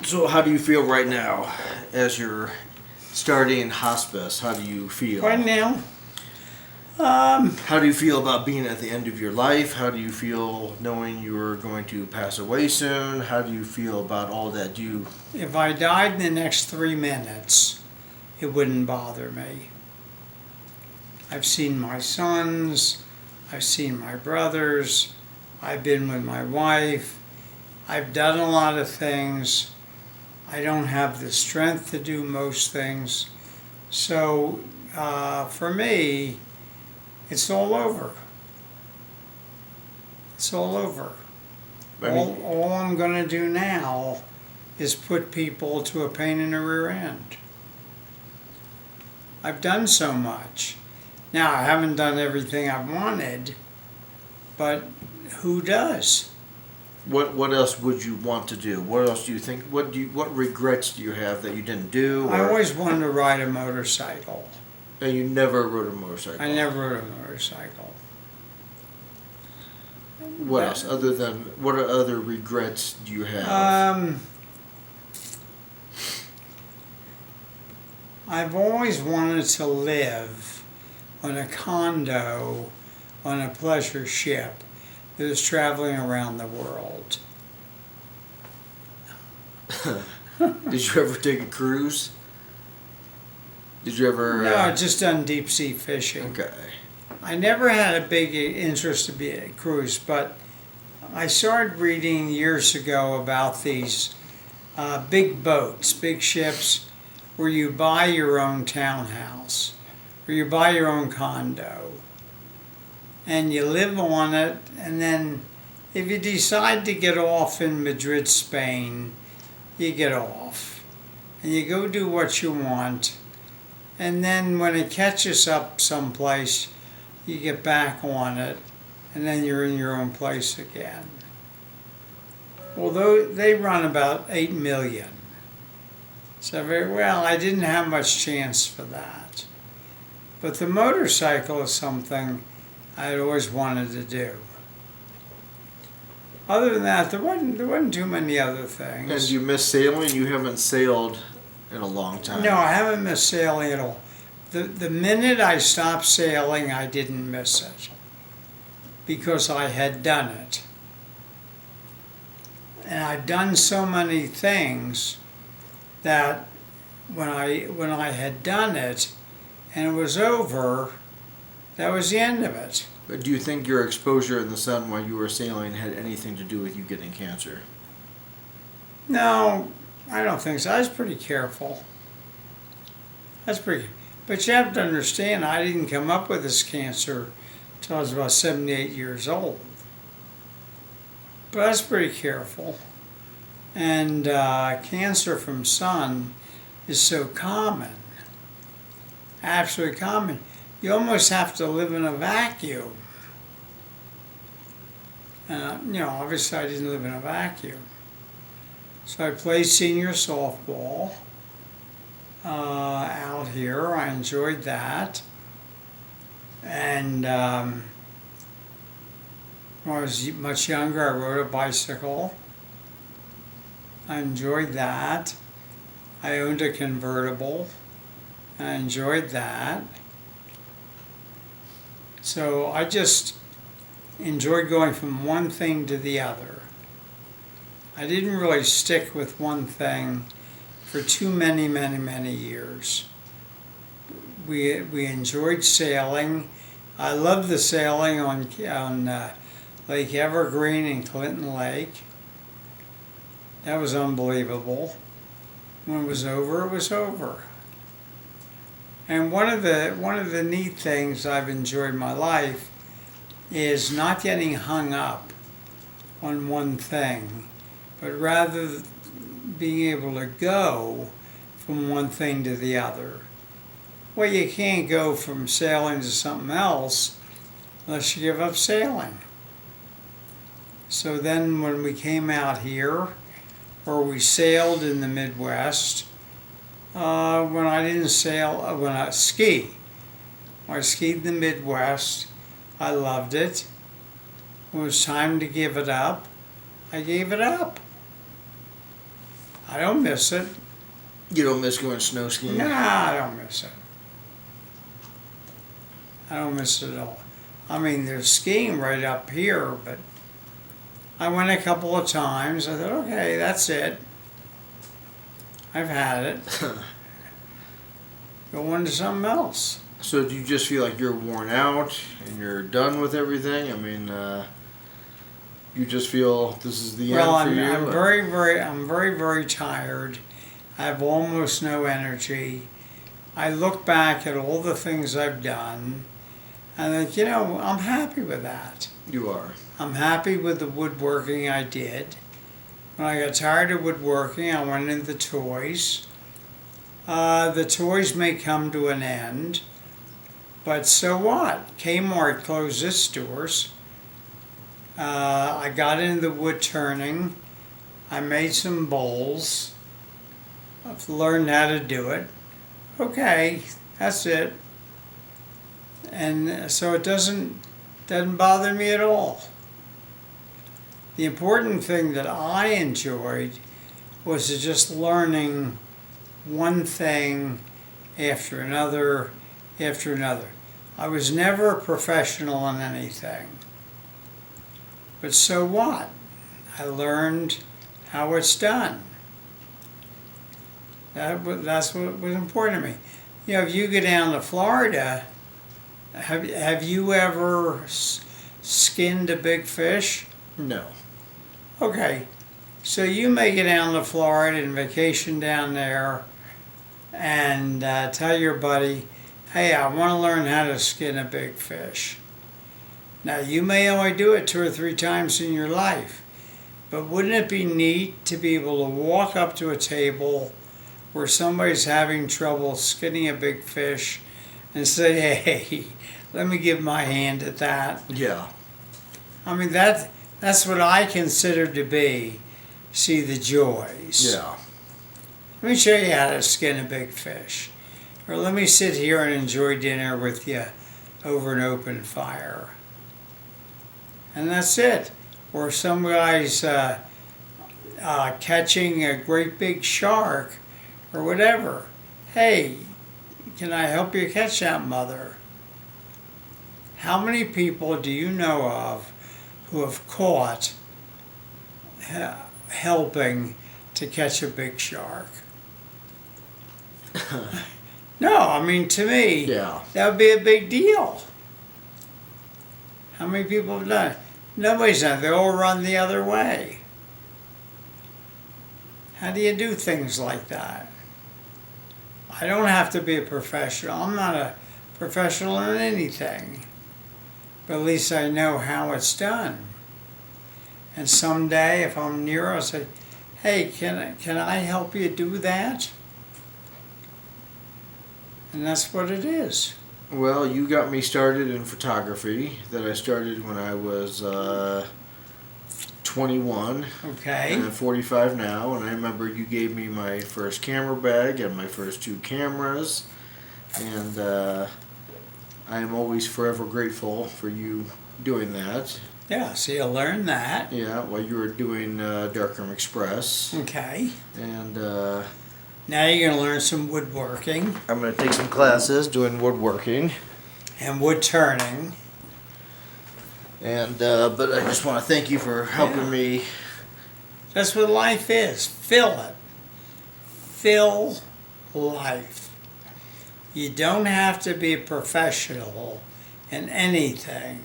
So, how do you feel right now as you're starting hospice? How do you feel? Right now, How do you feel about being at the end of your life? How do you feel knowing you're going to pass away soon? How do you feel about all that? Do you if I died in the next 3 minutes, it wouldn't bother me. I've seen my sons, I've seen my brothers, I've been with my wife, I've done a lot of things. I don't have the strength to do most things. So for me, it's all over. It's all over. I mean, All I'm going to do now is put people to a pain in the rear end. I've done so much. Now, I haven't done everything I've wanted, but who does? what else would you want to do? What else do you think? What regrets do you have that you didn't do? I Or, always wanted to ride a motorcycle. and you never rode a motorcycle. I never rode a motorcycle. What else other than what other regrets do you have? I've always wanted to live on a condo on a pleasure ship that was traveling around the world. Did you ever take a cruise? Did you ever? No, I've just done deep sea fishing. Okay. I never had a big interest to be a cruise, but I started reading years ago about these big boats, big ships, where you buy your own townhouse, or you buy your own condo, and you live on it, and then if you decide to get off in Madrid, Spain, you get off, and you go do what you want, and then when it catches up someplace, you get back on it, and then you're in your own place again. Although they run about 8 million. So very well, I didn't have much chance for that. But the motorcycle is something I'd always wanted to do. Other than that, there wasn't too many other things. And you miss sailing? You haven't sailed in a long time. No, I haven't missed sailing at all. The minute I stopped sailing, I didn't miss it because I had done it. And I'd done so many things that when I had done it and it was over, that was the end of it. But do you think your exposure in the sun while you were sailing had anything to do with you getting cancer? No, I don't think so. I was pretty careful. But you have to understand, I didn't come up with this cancer until I was about 78 years old. But I was pretty careful. And cancer from sun is so common, absolutely common. You almost have to live in a vacuum. Obviously I didn't live in a vacuum. So I played senior softball out here. I enjoyed that. And when I was much younger, I rode a bicycle. I enjoyed that. I owned a convertible. I enjoyed that. So I just enjoyed going from one thing to the other. I didn't really stick with one thing for too many years. We enjoyed sailing. I loved the sailing on Lake Evergreen and Clinton Lake. That was unbelievable. When it was over, it was over. And one of the neat things I've enjoyed in my life is not getting hung up on one thing, but rather being able to go from one thing to the other. Well, you can't go from sailing to something else unless you give up sailing. So then when we came out here, or we sailed in the Midwest, when I didn't sail, when I skied in the Midwest, I loved it. When it was time to give it up, I gave it up. I don't miss it. You don't miss going snow skiing? Nah, I don't miss it. I don't miss it at all. I mean, there's skiing right up here, but I went a couple of times. I thought, okay, that's it. I've had it. Go on to something else. So do you just feel like you're worn out and you're done with everything? I mean, you just feel this is the Well, end for you? I'm very, very tired. I have almost no energy. I look back at all the things I've done, and I think, I'm happy with that. You are. I'm happy with the woodworking I did. When I got tired of woodworking, I went into the toys. The toys may come to an end, but so what? Kmart closed its doors. I got into the wood turning. I made some bowls. I've learned how to do it. Okay, that's it. And so it doesn't bother me at all. The important thing that I enjoyed was just learning one thing after another after another. I was never a professional in anything. But so what? I learned how it's done. That's what was important to me. If you go down to Florida, have you ever skinned a big fish? No. Okay, so you may get down to Florida and vacation down there and tell your buddy, hey, I want to learn how to skin a big fish. Now, you may only do it 2 or 3 times in your life, but wouldn't it be neat to be able to walk up to a table where somebody's having trouble skinning a big fish and say, hey, let me give my hand at that? Yeah. I mean, that's what I consider to be, see the joys. Yeah. Let me show you how to skin a big fish. Or let me sit here and enjoy dinner with you over an open fire. And that's it. Or some guy's catching a great big shark or whatever. Hey, can I help you catch that, mother? How many people do you know of who have caught helping to catch a big shark? No, I mean, to me, Yeah. that would be a big deal. How many people have done it? Nobody's done it. They all run the other way. How do you do things like that? I don't have to be a professional. I'm not a professional in anything. But at least I know how it's done. And someday, if I'm near, I'll say, hey, can I help you do that? And that's what it is. Well, you got me started in photography. That I started when I was 21. Okay. And I'm 45 now, and I remember you gave me my first camera bag and my first 2 cameras, and I am always forever grateful for you doing that. Yeah, so you learn that. Yeah, while you were doing Darkroom Express, Okay. and Now you're going to learn some woodworking I'm going to take some classes doing woodworking, and wood turning. and but I just want to thank you for helping me. That's what life is. Fill it. Fill life. You don't have to be a professional in anything.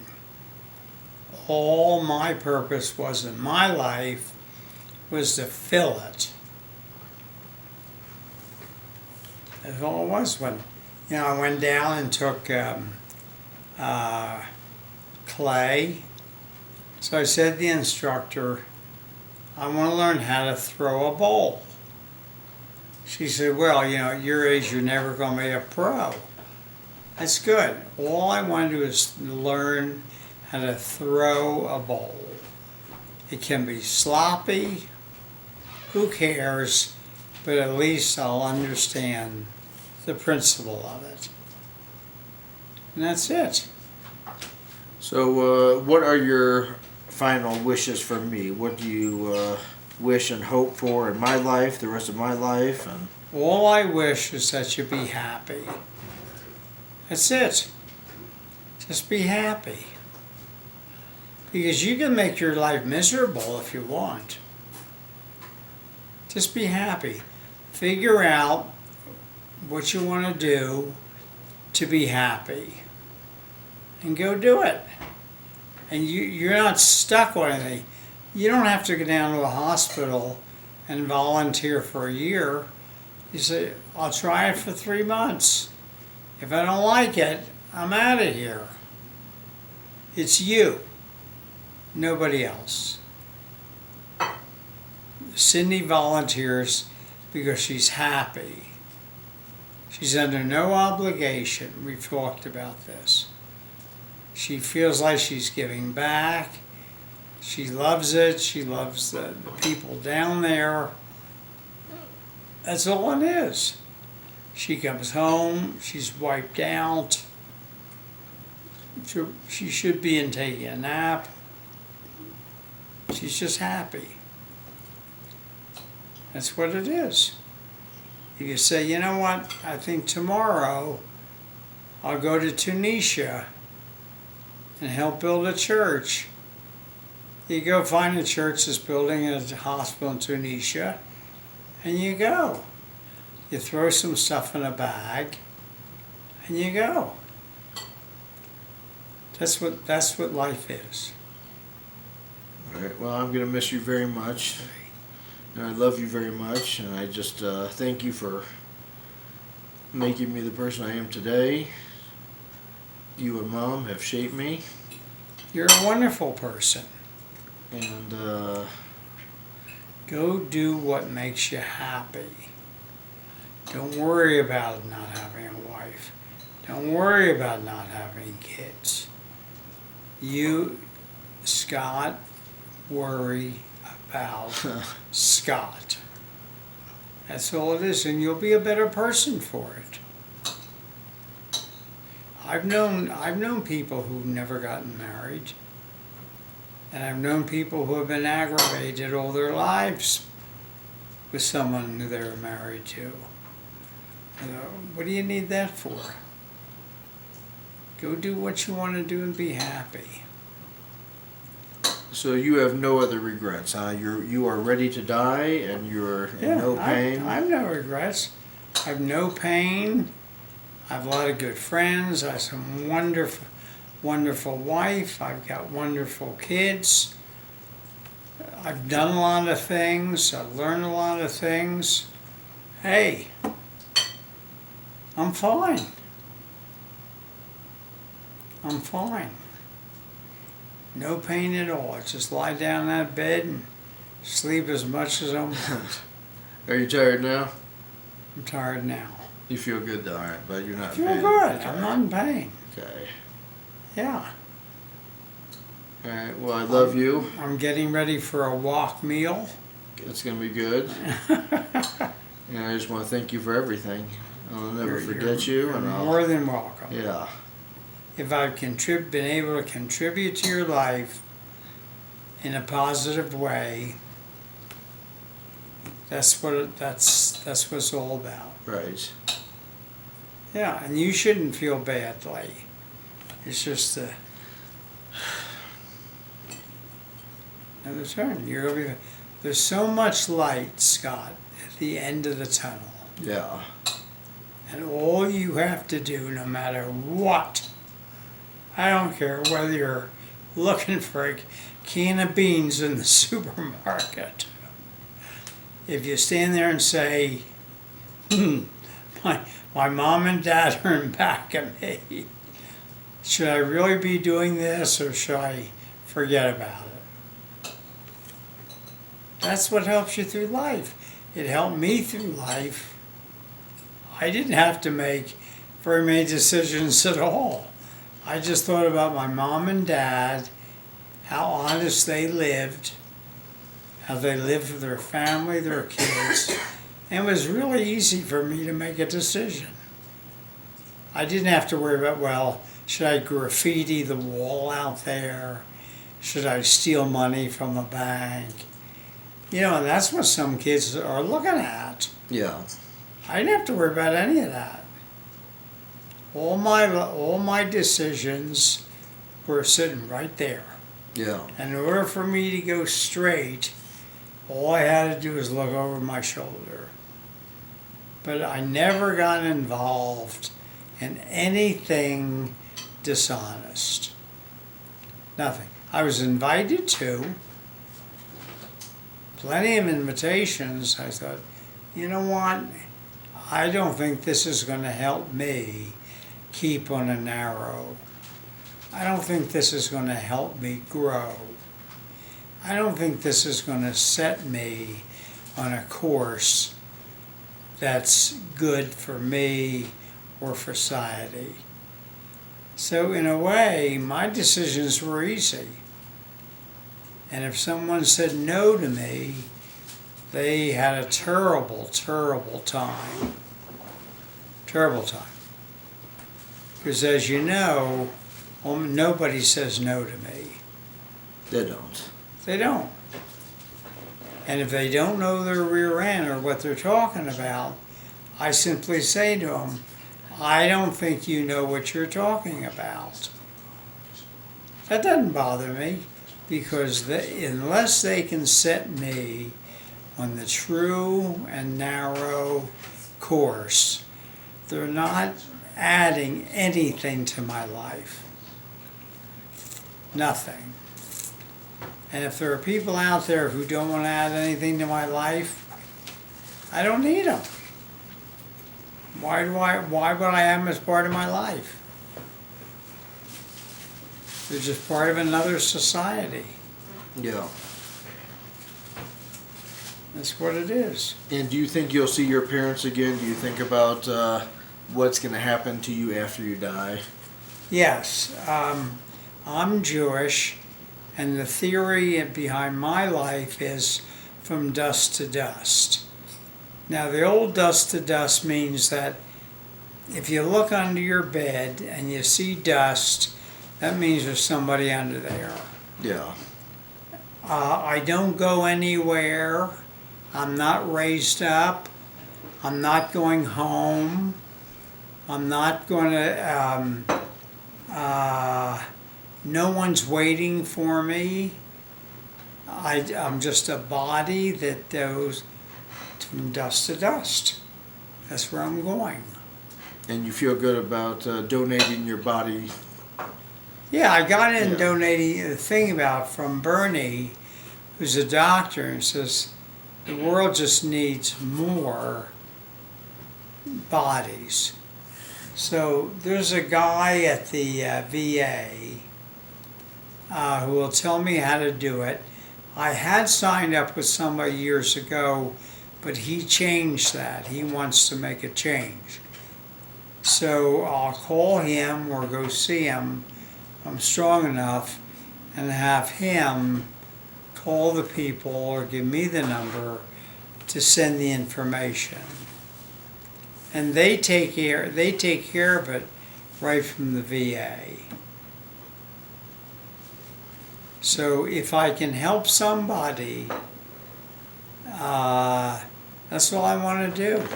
All my purpose was in my life was to fill it. That's all it was. When I went down and took clay. So I said to the instructor, I want to learn how to throw a bowl. She said, well, at your age, you're never going to be a pro. That's good. All I want to do is learn how to throw a bowl. It can be sloppy, who cares, but at least I'll understand the principle of it. And that's it. So, what are your final wishes for me? What do you wish and hope for in my life, the rest of my life, and All I wish is that you be happy. That's it. Just be happy. Because you can make your life miserable if you want. Just be happy. Figure out what you want to do to be happy. And go do it. And you're not stuck on anything. You don't have to go down to a hospital and volunteer for a year. You say, I'll try it for 3 months. If I don't like it, I'm out of here. It's you, nobody else. Cindy volunteers because she's happy. She's under no obligation. We've talked about this. She feels like she's giving back. She loves it. She loves the people down there. That's all it is. She comes home. She's wiped out. She should be in taking a nap. She's just happy. That's what it is. If you say, you know what, I think tomorrow I'll go to Tunisia and help build a church. You go find a church that's building a hospital in Tunisia, and you go. You throw some stuff in a bag, and you go. That's what life is. all right. Well, I'm gonna miss you very much, and I love you very much, and I just thank you for making me the person I am today. You and Mom have shaped me, You're a wonderful person. and Go do what makes you happy. Don't worry about not having a wife. Don't worry about not having kids. You, Scott, worry about Scott. That's all it is, and you'll be a better person for it. I've known people who've never gotten married, and I've known people who have been aggravated all their lives with someone who they were married to. You know, what do you need that for? Go do what you want to do and be happy. so you have no other regrets, huh? You are ready to die, and you're in no pain. I have no regrets. I have no pain. I have a lot of good friends. I have some wonderful wife. I've got wonderful kids. I've done a lot of things. I've learned a lot of things. Hey, I'm fine. I'm fine. No pain at all. I just lie down in that bed and sleep as much as I want. Are you tired now? I'm tired now. You feel good though, all right, but you're I not in feel pain. good. Okay. I'm not in pain. Okay. Yeah. All right. Well, I love you. I'm getting ready for a walk meal. It's gonna be good. And I just want to thank you for everything. I'll never forget you. You're And I'll. more than welcome. Yeah. If I've been able to contribute to your life in a positive way, that's what it's all about. Right. Yeah, and you shouldn't feel badly. It's just another turn. There's so much light, Scott, at the end of the tunnel. Yeah. And all you have to do, no matter what, I don't care whether you're looking for a can of beans in the supermarket. If you stand there and say, my mom and dad are in back of me. Should I really be doing this, or should I forget about it? That's what helps you through life. It helped me through life. I didn't have to make very many decisions at all. I just thought about my mom and dad, how honest they lived, how they lived with their family, their kids, and it was really easy for me to make a decision. I didn't have to worry about, well, should I graffiti the wall out there? Should I steal money from the bank? You know, and that's what some kids are looking at. Yeah. I didn't have to worry about any of that. All my decisions were sitting right there. Yeah. And in order for me to go straight, all I had to do was look over my shoulder. But I never got involved in anything dishonest. Nothing. I was invited to. Plenty of invitations. I thought, you know what? I don't think this is going to help me keep on a narrow. I don't think this is going to help me grow. I don't think this is going to set me on a course that's good for me or for society. So in a way, my decisions were easy. And if someone said no to me, they had a terrible, terrible time. Terrible time. Because as you know, nobody says no to me. They don't. They don't. And if they don't know their rear end or what they're talking about, I simply say to them, I don't think you know what you're talking about. That doesn't bother me, because unless they can set me on the true and narrow course, they're not adding anything to my life. Nothing. And if there are people out there who don't want to add anything to my life, I don't need them. Why would I have them as part of my life? They're just part of another society. Yeah. That's what it is. And do you think you'll see your parents again? Do you think about what's going to happen to you after you die? Yes, I'm Jewish, and the theory behind my life is from dust to dust. Now, the old dust to dust means that if you look under your bed and you see dust, that means there's somebody under there. Yeah. I don't go anywhere. I'm not raised up. I'm not going home. I'm not going to, no one's waiting for me. I'm just a body that goes from dust to dust. That's where I'm going. And you feel good about donating your body? Yeah, I got in Yeah. donating a thing about from Bernie, who's a doctor, and says the world just needs more bodies. So there's a guy at the VA who will tell me how to do it. I had signed up with somebody years ago, but he changed that. He wants to make a change. So I'll call him or go see him. I'm strong enough, and have him call the people or give me the number to send the information. And they take care of it right from the VA. So if I can help somebody, that's all I want to do.